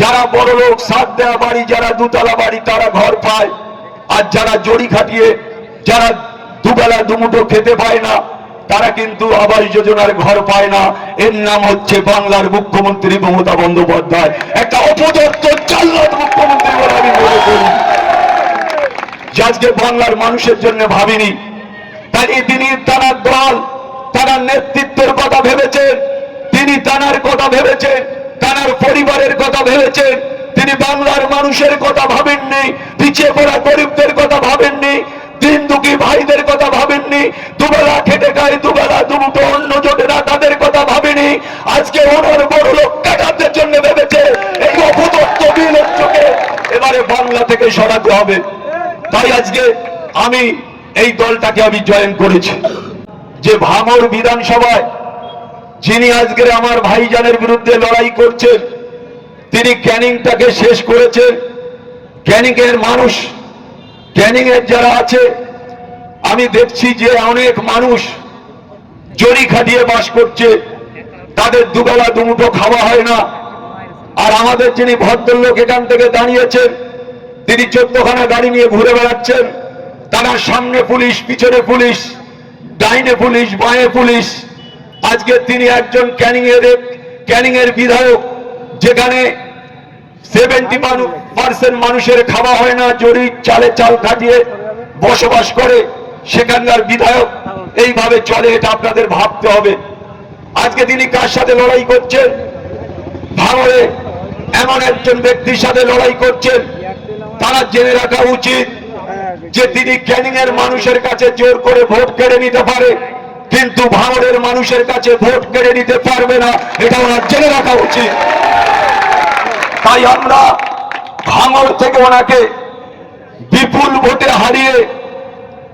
যারা বড় লোক সাত দেওয়া বাড়ি, যারা দুতলা বাড়ি তারা ঘর পায়, আর যারা জড়ি খাটিয়ে যারা দুবেলা দুমুঠো খেতে পায় না তারা কিন্তু আবাস যোজনার ঘর পায় না। এর নাম হচ্ছে বাংলার মুখ্যমন্ত্রী মমতা বন্দ্যোপাধ্যায়, একটা অপদস্থ জাল্লাদ মুখ্যমন্ত্রী বলে আমি মনে করি। আজকে বাংলার মানুষের জন্য ভাবিনি, তাই তিনি তার দল তার নেতৃত্বের কথা ভেবেছেন, তিনি তার কথা ভেবেছেন, তার পরিবারের কথা ভেবেছেন, তিনি বাংলার মানুষের কথা ভাবেননি, পিছিয়ে পড়া গরিবদের কথা ভাবেননি, দিন দুঃখী ভাইদের কথা ভাবেননি, দুবেলা খেটে খায় দুবেলা দুমুঠো অন্ন জোটে না তাদের কথা ভাবেনি। আজকে ওনার বড় লোক কাটাদের জন্য ভেবেছে এই অপদস্থ বিলক্ষকে এবারে বাংলা থেকে সরাতে হবে। তাই আজকে আমি এই দলটাকে আমি জয়েন করেছি। যে ভাঙড় বিধানসভায় যিনি আজকে আমার ভাইজানের বিরুদ্ধে লড়াই করছেন, তিনি ক্যানিংটাকে শেষ করেছেন। ক্যানিং এর মানুষ, ক্যানিং এর যারা আছে, আমি দেখছি যে অনেক মানুষ জড়ি খাটিয়ে বাস করছে, তাদের দুবেলা দুমুঠো খাওয়া হয় না। আর আমাদের যিনি ভদ্রলোক এখান থেকে দাঁড়িয়েছেন, তিনি 14খানা গাড়ি নিয়ে ঘুরে বেড়াচ্ছেন, তারা সামনে পুলিশ, পিছনে পুলিশ, ডাইনে পুলিশ, বাঁয়ে পুলিশ। আজকে তিনি একজন ক্যানিং এর বিধায়ক, যেখানে 70% মানুষের খাওয়া হয় না, জড়ি চালে চাল খাটিয়ে বসবাস করে, সেখানকার বিধায়ক এইভাবে চলে, এটা আপনাদের ভাবতে হবে। আজকে তিনি কার সাথে লড়াই করছেন? ভাঙড়ে এমন একজন ব্যক্তির সাথে লড়াই করছেন, তারা জেনে রাখা উচিত যে তিনি ক্যানিং এর মানুষের কাছে জোর করে ভোট কেড়ে নিতে পারে, কিন্তু ভাঙড়ের মানুষের কাছে ভোট কেড়ে নিতে পারবে না, এটা ওনার জেনে রাখা উচিত। তাই আমরা ভাঙড় থেকে ওনাকে বিপুল ভোটে হারিয়ে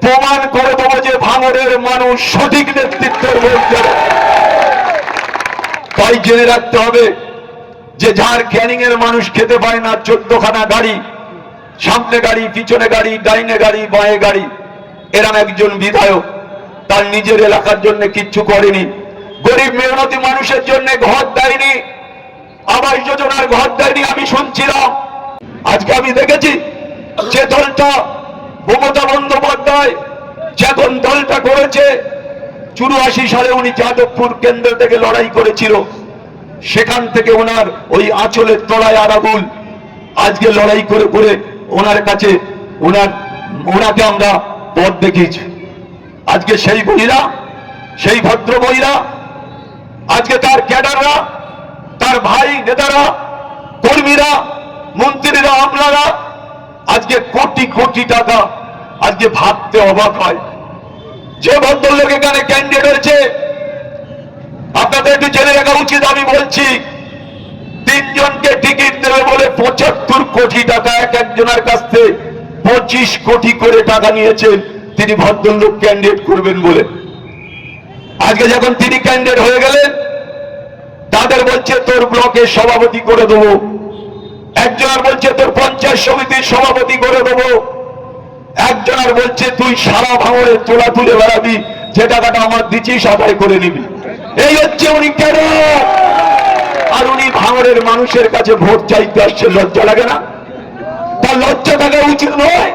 প্রমাণ করে দেবো যে ভাঙড়ের মানুষ সঠিক নেতৃত্বের ভোট দেবে। তাই জেনে রাখতে হবে যে যার ক্যানিং এর মানুষ খেতে পায় না, 14খানা গাড়ি, সামনে গাড়ি, পিছনে গাড়ি, ডাইনে গাড়ি, বাঁয়ে গাড়ি, এরম একজন বিধায়ক তার নিজের এলাকার জন্য কিচ্ছু করেনি, গরিব মেহনতি মানুষের জন্য ঘর দেয়নি, আবাস যোজনার ঘর দেয়নি। আমি শুনছিলাম, আজকে আমি দেখেছি যে দলটা মমতা বন্দ্যোপাধ্যায় যখন দলটা করেছে, 84 সালে উনি যাদবপুর কেন্দ্র থেকে লড়াই করেছিল, সেখান থেকে ওনার ওই আঁচলের তলায় আরাবুল আজকে লড়াই করে করে ওনার কাছে ওনাকে আমরা পথ দেখিয়েছি। আজকে সেই বহিরা, সেই ভদ্র বহিরা, আজকে তার ক্যাডাররা, তার ভাই নেতারা, কর্মীরা, মন্ত্রীরা, আমলারা আজকে কোটি কোটি টাকা, আজকে ভাবতে অবাক হয়। যে ভদ্রলোক এখানে ক্যান্ডিডেট হয়েছে, আপনাদের একটু জেনে রাখা উচিত। আমি বলছি, 3 জনকে টিকিট দেবে বলে 75 কোটি টাকা এক একজনের কাছ থেকে 25 কোটি করে টাকা নিয়েছেন তিনি ভদ্রলোক ক্যান্ডিডেট করবেন বলে। আজকে যখন তিনি ক্যান্ডিডেট হয়ে গেলেন, তাদের বলছে তোর ব্লকের সভাপতি করে দেবো, একজনের বলছে তোর পঞ্চায়েত সমিতির সভাপতি করে দেবো, একজনের বলছে তুই সারা ভাঙড়ে তোলা তুলে বেড়াবি, যে টাকাটা আমার দিচ্ছিস আদায় করে নিবি। এই হচ্ছে উনি কেন। আর উনি ভাঙড়ের মানুষের কাছে ভোট চাইতে আসছে, লজ্জা লাগে না? তার লজ্জা থাকা উচিত নয়?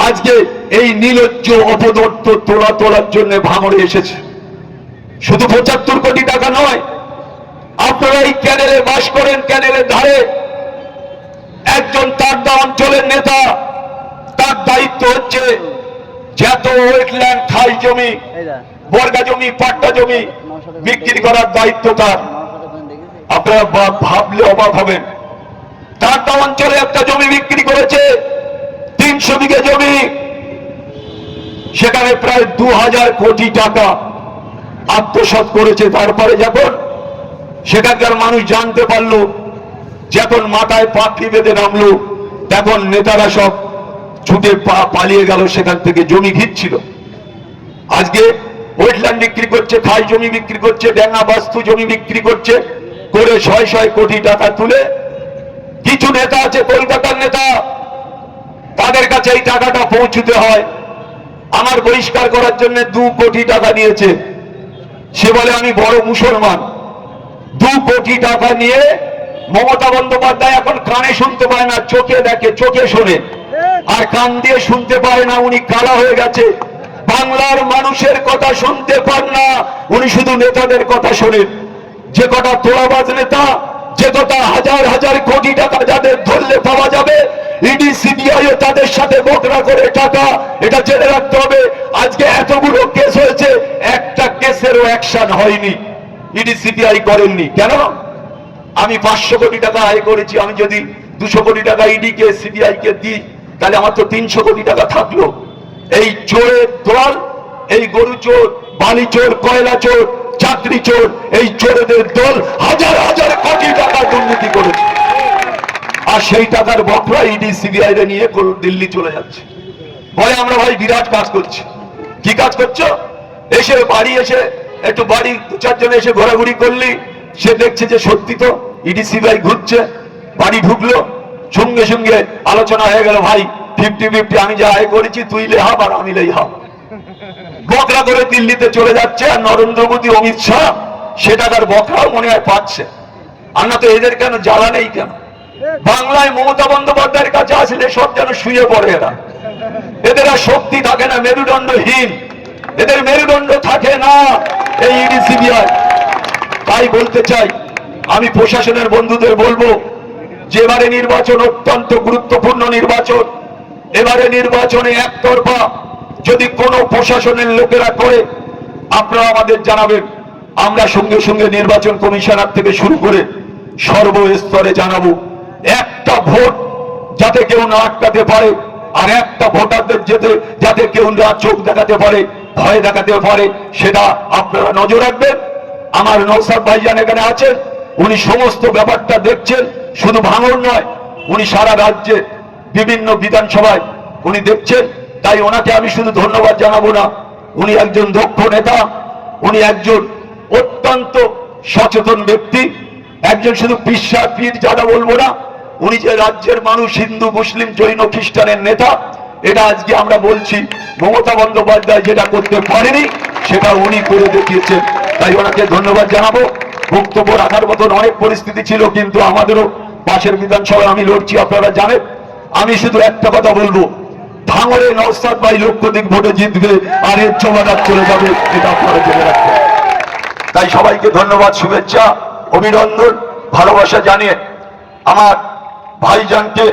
আজকে এই নির্লজ্জ অপদর্থ তোলার জন্য ভাঙড়ে এসেছে। শুধু 75 কোটি টাকা নয়, আপনারা এই ক্যানেলে বাস করেন, ক্যানেলের ধারে একজন তারদা অঞ্চলের নেতা, তার দায়িত্ব হচ্ছে যত ওয়েটল্যান্ড, খাল জমি, বর্গা জমি, পাট্টা জমি বিক্রি করার দায়িত্ব তার। আপনারা ভাবলে অবাক হবেন, তারদা অঞ্চলে একটা জমি বিক্রি করেছে, 300 বিঘে জমি, সেখানে প্রায় 2000 কোটি টাকা আত্মসাৎ করেছে। তারপরে যখন সেখানকার মানুষ জানতে পারলো, যখন মাথায় পাখি বেঁধে নামলো, তখন নেতারা সব ছুটে পালিয়ে গেল, সেখান থেকে জমি ঘিরছিল। আজকে ওয়েটল্যান্ড বিক্রি করছে, খাল জমি বিক্রি করছে, ডেঙ্গা বাস্তু জমি বিক্রি করছে, করে 600 কোটি টাকা তুলে কিছু নেতা আছে, কলকাতার নেতা, তাদের কাছে এই টাকাটা পৌঁছতে হয়। আমার বহিষ্কার করার জন্য 2 কোটি টাকা নিয়েছে। সে বলে আমি বড় মুসলমান, 2 কোটি টাকা নিয়ে মমতা বন্দ্যোপাধ্যায় এখন কানে শুনতে পায় না, চোখে দেখে, চোখে শোনে, আর কান দিয়ে শুনতে পায় না, উনি কালা হয়ে গেছে। বাংলার মানুষের কথা শুনতে পান না, উনি শুধু নেতাদের কথা শোনেন। যে কটা তোলাবাজ নেতা, যে কটা হাজার হাজার কোটি টাকা যাদের ধরলে পাওয়া যাবে, ইডি সিবিআই তাদের সাথে বকরা করে টাকা, এটা জেনে রাখতে হবে। আজকে এতগুলো কেস হয়েছে, একটা কেসেরও অ্যাকশন হয়নি, ইডি সিবিআই করেননি। কেন? আমি 500 কোটি টাকা আয় করেছি, আমি যদি 200 কোটি টাকা ইডি কে সিবিআই কে দিই, তাহলে আমার তো 300 কোটি টাকা থাকলো। এই চোরের দল, এই গরু চোর, বালি চোর, কয়লা চোর, চাকরি চোর, এই চোরেদের দল হাজার হাজার কোটি টাকা দুর্নীতি করেছে, আর সেই টাকার বকরা ইডি সিবিআই রে নিয়ে দিল্লি চলে যাচ্ছে। বলে আমরা ভাই বিরাট কাজ করছি। কি কাজ করছো? এসে বাড়ি এসে একটু বাড়ি 2-4 জন এসে ঘোরাঘুরি করলি, সে দেখছে যে সত্যি তো ইডি সিবিআই ঘুরছে। বাড়ি ঢুকলো, সঙ্গে সঙ্গে আলোচনা হয়ে গেল, ভাই 50-50, আমি যা আয় করেছি তুই লে হাফ আর আমি লেই হাফ। বকরা করে দিল্লিতে চলে যাচ্ছে, আর নরেন্দ্র মোদী, অমিত শাহ সে টাকার বকরাও মনে হয় পাচ্ছে। আর না তো এদের কেন জ্বালা নেই কেন? বাংলায় মমতা বন্দ্যোপাধ্যায়ের কাছে আসলে সব যেন শুয়ে পড়ে। এদের আর শক্তি থাকে না, মেরুদণ্ডহীন, এদের মেরুদণ্ড থাকে না এই ইডি সিবিআই। তাই বলতে চাই, আমি প্রশাসনের বন্ধুদের বলবো যে এবারে নির্বাচন অত্যন্ত গুরুত্বপূর্ণ নির্বাচন। এবারে নির্বাচনে একতরফা যদি কোনো প্রশাসনের লোকেরা করে, আপনারা আমাদের জানাবেন, আমরা সঙ্গে সঙ্গে নির্বাচন কমিশনার থেকে শুরু করে সর্বস্তরে জানাবো। একটা ভোট যাতে কেউ না আটকাতে পারে, আর একটা ভোটারদের যাতে কেউ না চোখ দেখাতে পারে, ভয় দেখাতে পারে, সেটা আপনারা নজর রাখবেন। আমার নওশাদ ভাইজান এখানে আছেন, উনি সমস্ত ব্যাপারটা দেখছেন, শুধু ভাঙড় নয়, উনি সারা রাজ্যে বিভিন্ন বিধানসভায় উনি দেখছেন। তাই ওনাকে আমি শুধু ধন্যবাদ জানাবো না, উনি একজন দক্ষ নেতা, উনি একজন অত্যন্ত সচেতন ব্যক্তি, একজন শুধু বিশ্বাস পীর যারা বলবো না, উনি যে রাজ্যের মানুষ, হিন্দু, মুসলিম, জৈন, খ্রিস্টানের নেতা, এটা আজকে আমরা বলছি মমতা বন্দ্যোপাধ্যায় যেটা করতে পারেনি সেটা উনি করে দেখিয়েছেন। তাই ওনাকে ধন্যবাদ জানাবো। বক্তব্য রাখার মতন অনেক পরিস্থিতি ছিল, কিন্তু আমাদেরও পাশের বিধানসভায় আমি লড়ছি, আপনারা জানেন। আমি শুধু একটা কথা বলবো, ভাঙড়ে নওশাদ ভাই লক্ষাধিক ভোটে জিতবে, আর এর জমাদার চলে যাবে, এটা আপনারা জেনে রাখবেন। তাই সবাইকে ধন্যবাদ, শুভেচ্ছা, অভিনন্দন, ভালোবাসা জানিয়ে আমার ভাইজানকে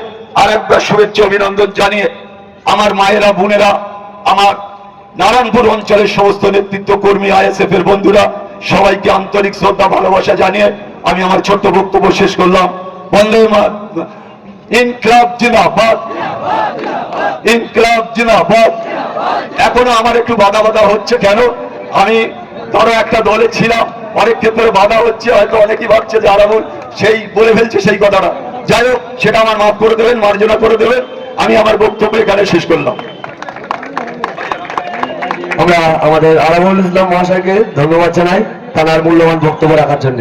আরেকবার শুভেচ্ছা অভিনন্দন জানিয়ে আমার মায়েরা, বোনেরা, আমার নারায়ণপুর অঞ্চলের সমস্ত নেতৃত্ব কর্মী, আইএসএফ এর বন্ধুরা, সবাইকে আন্তরিক শ্রদ্ধা ভালোবাসা জানিয়ে আমি আমার ছোট্ট বক্তব্য শেষ করলাম। বন্দে মাতরম, ইনকলাব জিন্দাবাদ, ইনকলাব জিন্দাবাদ। এখনো আমার একটু বাধা বাধা হচ্ছে, কেন? আমি ধরো একটা দলে ছিলাম, অনেক ক্ষেত্রে বাধা হচ্ছে, হয়তো অনেকেই ভাবছে যে আরামুল সেই বলে ফেলছে সেই কথাটা। যাই হোক, সেটা আমার মাফ করে দেবেন, মার্জনা করে দেবেন। আমি আমার বক্তব্য এখানে শেষ করলাম। আমরা আমাদের আরামুল ইসলাম মহাশয়কে ধন্যবাদ জানাই তার মূল্যবান বক্তব্য রাখার জন্য।